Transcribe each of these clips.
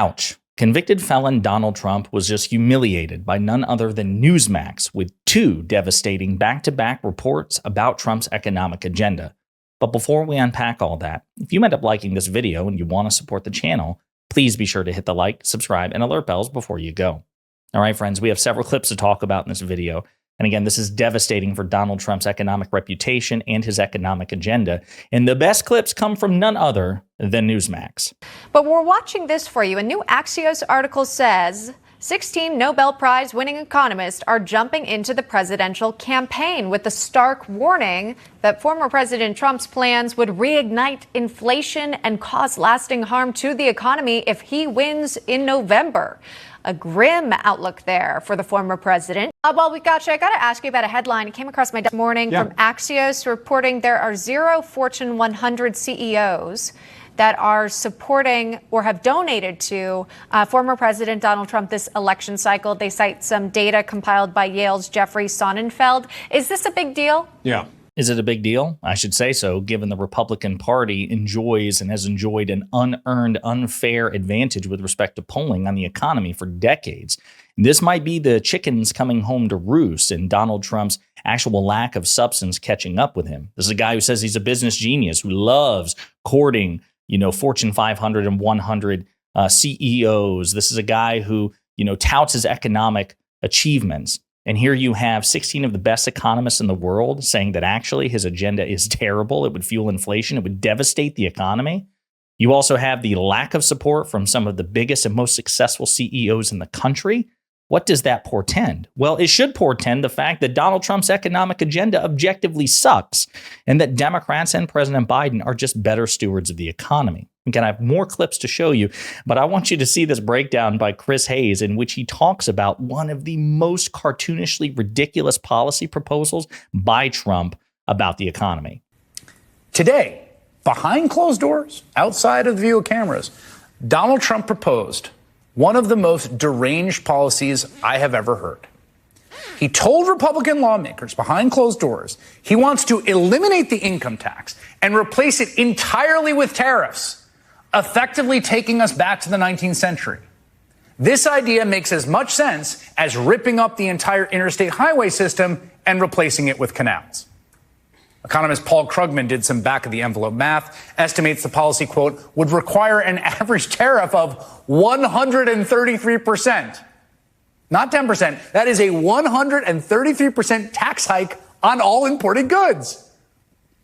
Ouch. Convicted felon Donald Trump was just humiliated by none other than Newsmax with two devastating back-to-back reports about Trump's economic agenda. But before we unpack all that, if you end up liking this video and you want to support the channel, please be sure to hit the like, subscribe, and alert bells before you go. All right, friends, we have several clips to talk about in this video. And again, this is devastating for Donald Trump's economic reputation and his economic agenda. And the best clips come from none other than Newsmax. But we're watching this for you. A new Axios article says 16 Nobel Prize winning economists are jumping into the presidential campaign with the stark warning that former President Trump's plans would reignite inflation and cause lasting harm to the economy if he wins in November. A grim outlook there for the former president. Well, we got you. I got to ask you about a headline. It came across my desk this morning from Axios reporting there are 0 Fortune 100 CEOs that are supporting or have donated to former President Donald Trump this election cycle. They cite some data compiled by Yale's Jeffrey Sonnenfeld. Is this a big deal? Yeah. Is it a big deal? I should say so, given the Republican Party enjoys and has enjoyed an unearned, unfair advantage with respect to polling on the economy for decades. This might be the chickens coming home to roost and Donald Trump's actual lack of substance catching up with him. This is a guy who says he's a business genius, who loves courting, Fortune 500 and 100 CEOs. This is a guy who, touts his economic achievements. And here you have 16 of the best economists in the world saying that actually his agenda is terrible. It would fuel inflation. It would devastate the economy. You also have the lack of support from some of the biggest and most successful CEOs in the country. What does that portend? Well, it should portend the fact that Donald Trump's economic agenda objectively sucks and that Democrats and President Biden are just better stewards of the economy. Again, I have more clips to show you, but I want you to see this breakdown by Chris Hayes in which he talks about one of the most cartoonishly ridiculous policy proposals by Trump about the economy. Today, behind closed doors, outside of the view of cameras, Donald Trump proposed one of the most deranged policies I have ever heard. He told Republican lawmakers behind closed doors he wants to eliminate the income tax and replace it entirely with tariffs, effectively taking us back to the 19th century. This idea makes as much sense as ripping up the entire interstate highway system and replacing it with canals. Economist Paul Krugman did some back-of-the-envelope math, estimates the policy, quote, would require an average tariff of 133%. Not 10%. That is a 133% tax hike on all imported goods.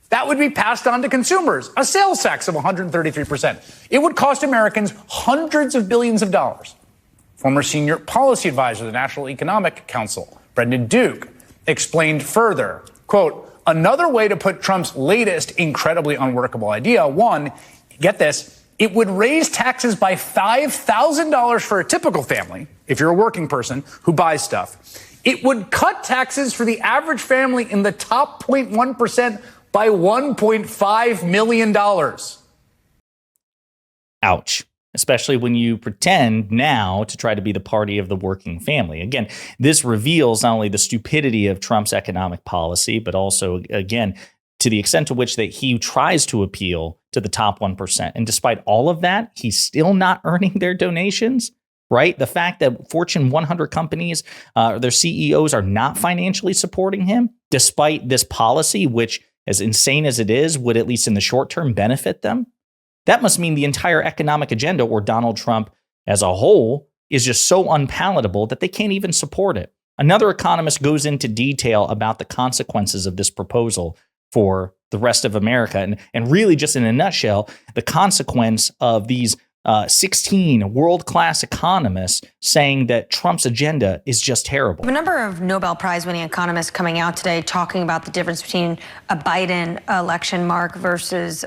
That would be passed on to consumers, a sales tax of 133%. It would cost Americans hundreds of billions of dollars. Former senior policy advisor to the National Economic Council, Brendan Duke, explained further, quote, another way to put Trump's latest incredibly unworkable idea, one, get this, it would raise taxes by $5,000 for a typical family, if you're a working person who buys stuff. It would cut taxes for the average family in the top 0.1% by $1.5 million. Ouch. Especially when you pretend now to try to be the party of the working family. Again, this reveals not only the stupidity of Trump's economic policy, but also, again, to the extent to which that he tries to appeal to the top 1%. And despite all of that, he's still not earning their donations, right? The fact that Fortune 100 companies, their CEOs are not financially supporting him, despite this policy, which, as insane as it is, would at least in the short term benefit them. That must mean the entire economic agenda, or Donald Trump as a whole, is just so unpalatable that they can't even support it. Another economist goes into detail about the consequences of this proposal for the rest of America. And really, just in a nutshell, the consequence of these 16 world-class economists saying that Trump's agenda is just terrible. A number of Nobel Prize-winning economists coming out today talking about the difference between a Biden election mark versus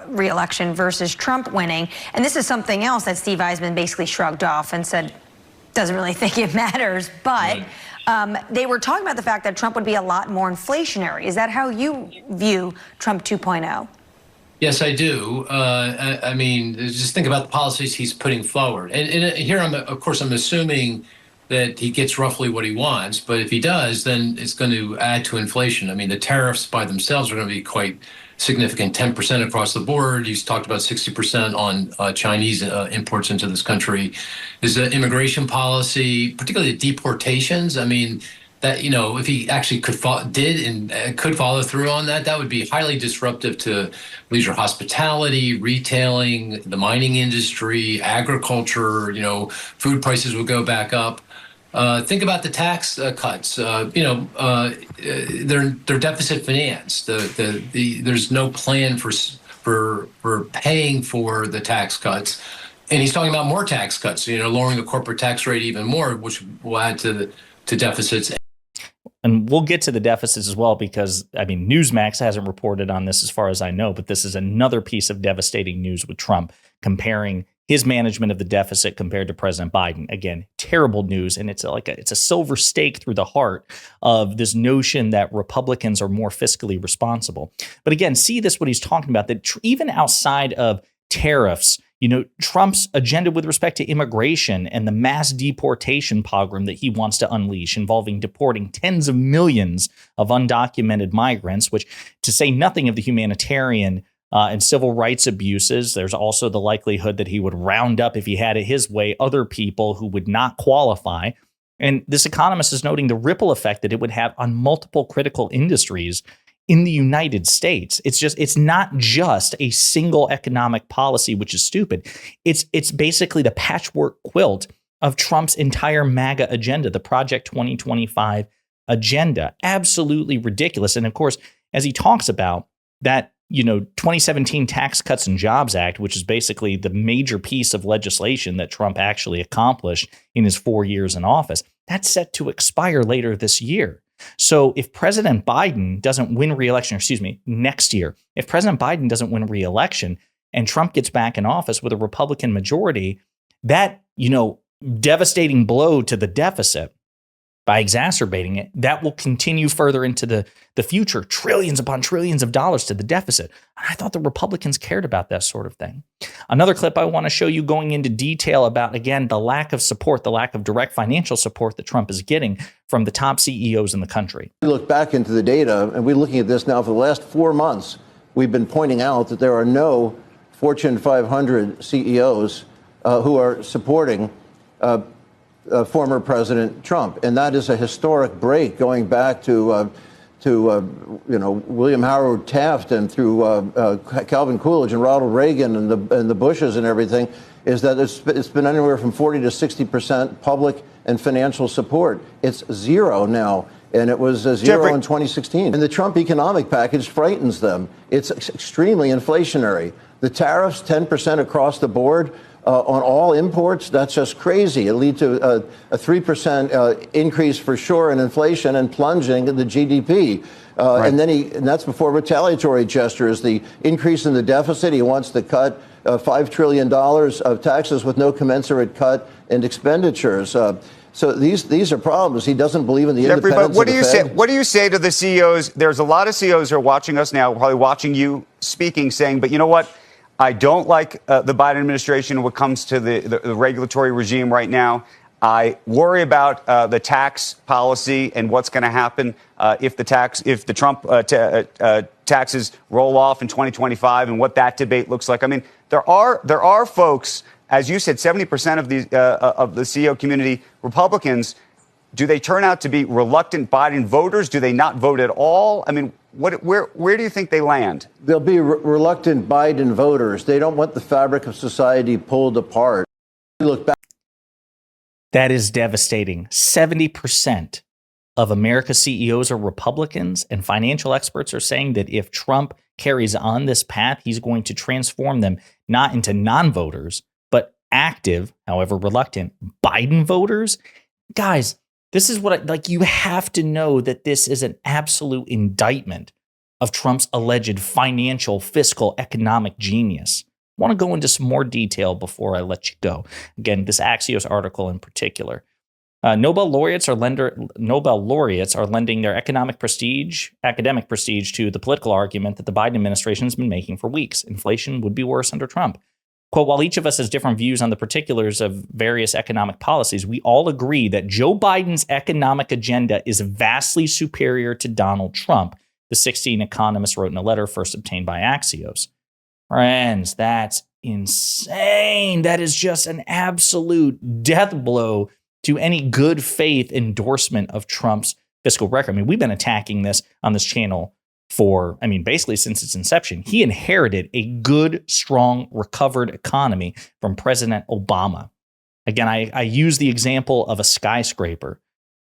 re-election versus Trump winning. And this is something else that Steve Eisman basically shrugged off and said doesn't really think it matters. But they were talking about the fact that Trump would be a lot more inflationary. Is that how you view Trump 2.0? Yes, I do. I mean, just think about the policies he's putting forward. And here, of course, I'm assuming that he gets roughly what he wants. But if he does, then it's going to add to inflation. I mean, the tariffs by themselves are going to be quite significant 10% across the board. He's talked about 60% on Chinese imports into this country. His immigration policy, particularly deportations, I mean, that, you know, if he actually could follow through on that, that would be highly disruptive to leisure hospitality, retailing, the mining industry, agriculture. You know, food prices would go back up. Think about the tax cuts. They're deficit financed. There's no plan for paying for the tax cuts, and he's talking about more tax cuts. You know, lowering the corporate tax rate even more, which will add to deficits. And we'll get to the deficits as well, because, I mean, Newsmax hasn't reported on this as far as I know, but this is another piece of devastating news with Trump comparing his management of the deficit compared to President Biden. Again, terrible news. And it's a silver stake through the heart of this notion that Republicans are more fiscally responsible. But again, see this, what he's talking about, that even outside of tariffs, you know, Trump's agenda with respect to immigration and the mass deportation pogrom that he wants to unleash, involving deporting tens of millions of undocumented migrants, which, to say nothing of the humanitarian and civil rights abuses, there's also the likelihood that he would round up, if he had it his way, other people who would not qualify. And this economist is noting the ripple effect that it would have on multiple critical industries in the United States. It's not just a single economic policy, which is stupid. It's basically the patchwork quilt of Trump's entire MAGA agenda, the Project 2025 agenda. Absolutely ridiculous. And of course, as he talks about that, you know, 2017 Tax Cuts and Jobs Act, which is basically the major piece of legislation that Trump actually accomplished in his 4 years in office, that's set to expire later this year. So if President Biden doesn't win re-election, next year, if President Biden doesn't win re-election and Trump gets back in office with a Republican majority, that, you know, devastating blow to the deficit, by exacerbating it, that will continue further into the future, trillions upon trillions of dollars to the deficit. I thought the Republicans cared about that sort of thing. Another clip I want to show you going into detail about, again, the lack of support, the lack of direct financial support that Trump is getting from the top CEOs in the country. We look back into the data, and we're looking at this now for the last 4 months. We've been pointing out that there are no Fortune 500 CEOs who are supporting former President Trump, and that is a historic break going back to William Howard Taft and through Calvin Coolidge and Ronald Reagan and the Bushes and everything. Is that it's been anywhere from 40 to 60% public and financial support. It's zero now, and it was zero in 2016. And the Trump economic package frightens them. It's extremely inflationary. The tariffs, 10% across the board. On all imports, that's just crazy. It leads to a 3% increase for sure in inflation and plunging the GDP. Right. And that's before retaliatory gestures. The increase in the deficit, he wants to cut $5 trillion of taxes with no commensurate cut in expenditures. So these are problems. He doesn't believe in the independence but what of do the you Fed. say? What do you say to the CEOs? There's a lot of CEOs who are watching us now, probably watching you speaking, saying, but you know what? I don't like the Biden administration when it comes to the regulatory regime right now. I worry about the tax policy and what's going to happen if the Trump taxes roll off in 2025 and what that debate looks like. I mean, there are folks, as you said, 70% of the CEO community, Republicans. Do they turn out to be reluctant Biden voters? Do they not vote at all? I mean, where do you think they land? They'll be reluctant Biden voters. They don't want the fabric of society pulled apart. Look back. That is devastating. 70% of America's CEOs are Republicans, and financial experts are saying that if Trump carries on this path, he's going to transform them not into non-voters, but active, however reluctant, Biden voters. Guys, this is what you have to know that this is an absolute indictment of Trump's alleged financial, fiscal, economic genius. I want to go into some more detail before I let you go. Again, this Axios article in particular. Nobel laureates are lending their academic prestige to the political argument that the Biden administration has been making for weeks. Inflation would be worse under Trump. Quote, while each of us has different views on the particulars of various economic policies, we all agree that Joe Biden's economic agenda is vastly superior to Donald Trump, the 16 economists wrote in a letter first obtained by Axios. Friends, that's insane. That is just an absolute death blow to any good faith endorsement of Trump's fiscal record. I mean, we've been attacking this on this channel for, basically since its inception. He inherited a good, strong, recovered economy from President Obama. Again, I use the example of a skyscraper.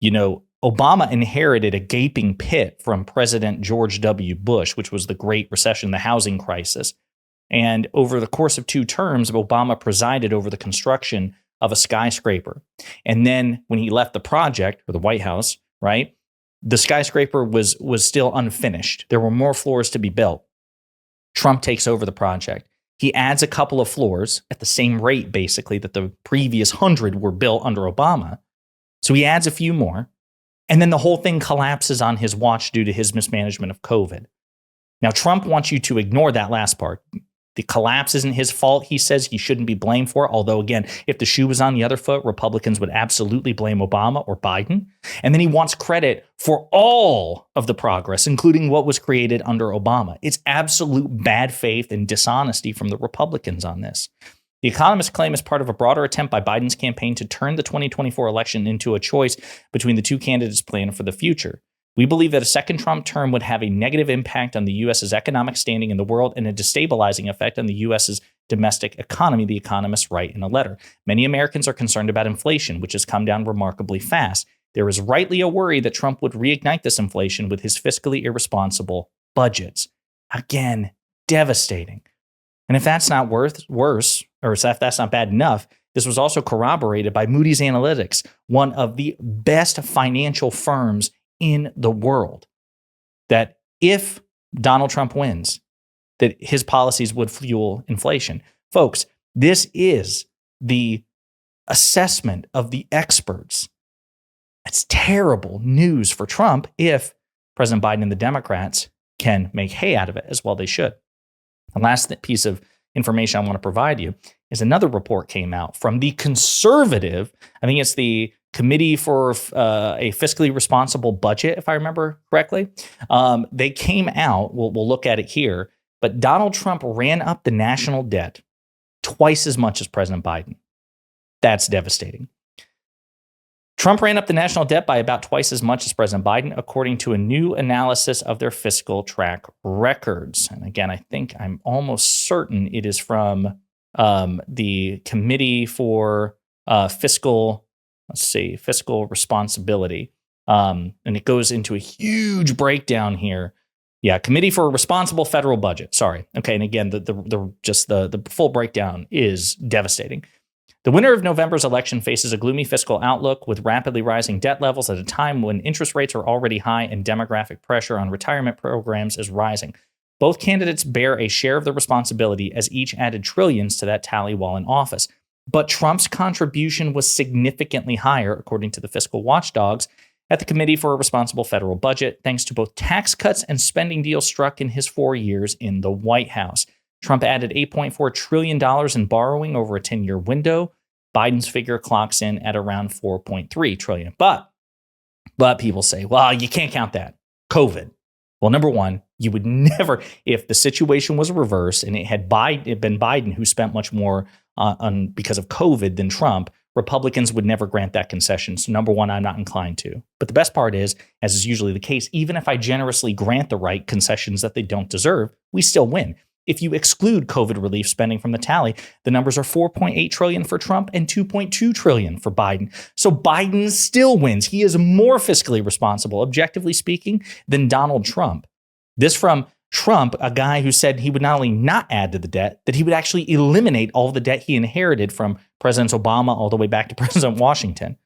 Obama inherited a gaping pit from President George W. Bush, which was the Great Recession, the housing crisis. And over the course of 2 terms, Obama presided over the construction of a skyscraper. And then when he left the project, or the White House, right, the skyscraper was still unfinished. There were more floors to be built. Trump takes over the project. He adds a couple of floors at the same rate, basically, that the previous 100 were built under Obama. So he adds a few more. And then the whole thing collapses on his watch due to his mismanagement of COVID. Now, Trump wants you to ignore that last part. The collapse isn't his fault. He says he shouldn't be blamed for it. Although, again, if the shoe was on the other foot, Republicans would absolutely blame Obama or Biden. And then he wants credit for all of the progress, including what was created under Obama. It's absolute bad faith and dishonesty from the Republicans on this. The Economist claim is part of a broader attempt by Biden's campaign to turn the 2024 election into a choice between the 2 candidates' plan for the future. We believe that a second Trump term would have a negative impact on the U.S.'s economic standing in the world and a destabilizing effect on the U.S.'s domestic economy, the economists write in a letter. Many Americans are concerned about inflation, which has come down remarkably fast. There is rightly a worry that Trump would reignite this inflation with his fiscally irresponsible budgets. Again, devastating. And if that's not worse, or if that's not bad enough, this was also corroborated by Moody's Analytics, one of the best financial firms in the world, that if Donald Trump wins, that his policies would fuel inflation. Folks, this is the assessment of the experts. It's terrible news for Trump if President Biden and the Democrats can make hay out of it, as well they should. The last piece of information I want to provide you is another report came out from the conservative, I think it's the Committee for a Fiscally Responsible Budget, if I remember correctly. They came out, we'll look at it here, but Donald Trump ran up the national debt twice as much as President Biden. That's devastating. Trump ran up the national debt by about twice as much as President Biden, according to a new analysis of their fiscal track records. And again, I'm almost certain it is from the Committee for Fiscal Responsibility. And it goes into a huge breakdown here. Yeah, Committee for a Responsible Federal Budget. Sorry. Okay, and again, the full breakdown is devastating. The winner of November's election faces a gloomy fiscal outlook with rapidly rising debt levels at a time when interest rates are already high and demographic pressure on retirement programs is rising. Both candidates bear a share of the responsibility, as each added trillions to that tally while in office. But Trump's contribution was significantly higher, according to the fiscal watchdogs at the Committee for a Responsible Federal Budget, thanks to both tax cuts and spending deals struck in his 4 years in the White House. Trump added $8.4 trillion in borrowing over a 10-year window. Biden's figure clocks in at around $4.3 trillion. But people say, well, you can't count that. COVID. Well, number one, you would never, if the situation was reversed and it had been Biden who spent much more on because of COVID than Trump, Republicans would never grant that concession. So number one, I'm not inclined to. But the best part is, as is usually the case, even if I generously grant the right concessions that they don't deserve, we still win. If you exclude COVID relief spending from the tally, the numbers are $4.8 trillion for Trump and $2.2 trillion for Biden. So Biden still wins. He is more fiscally responsible, objectively speaking, than Donald Trump. This from Trump, a guy who said he would not only not add to the debt, that he would actually eliminate all the debt he inherited from President Obama all the way back to President Washington.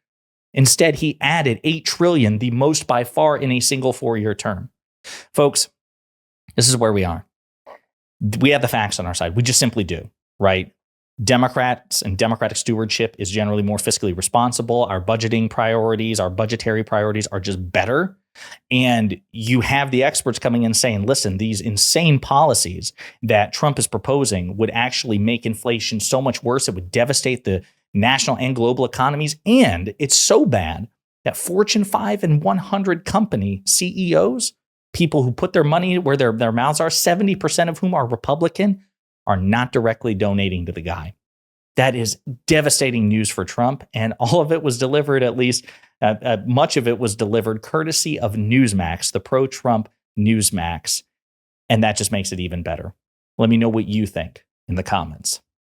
Instead, he added $8 trillion, the most by far in a single 4-year term. Folks, this is where we are. We have the facts on our side. We just simply do, right? Democrats and democratic stewardship is generally more fiscally responsible. Our budgeting priorities, our budgetary priorities are just better. And you have the experts coming in saying, listen, these insane policies that Trump is proposing would actually make inflation so much worse. It would devastate the national and global economies. And it's so bad that Fortune 5 and 100 company CEOs, people who put their money where their mouths are, 70% of whom are Republican, are not directly donating to the guy. That is devastating news for Trump. And all of it was delivered, at least much of it was delivered courtesy of Newsmax, the pro-Trump Newsmax. And that just makes it even better. Let me know what you think in the comments.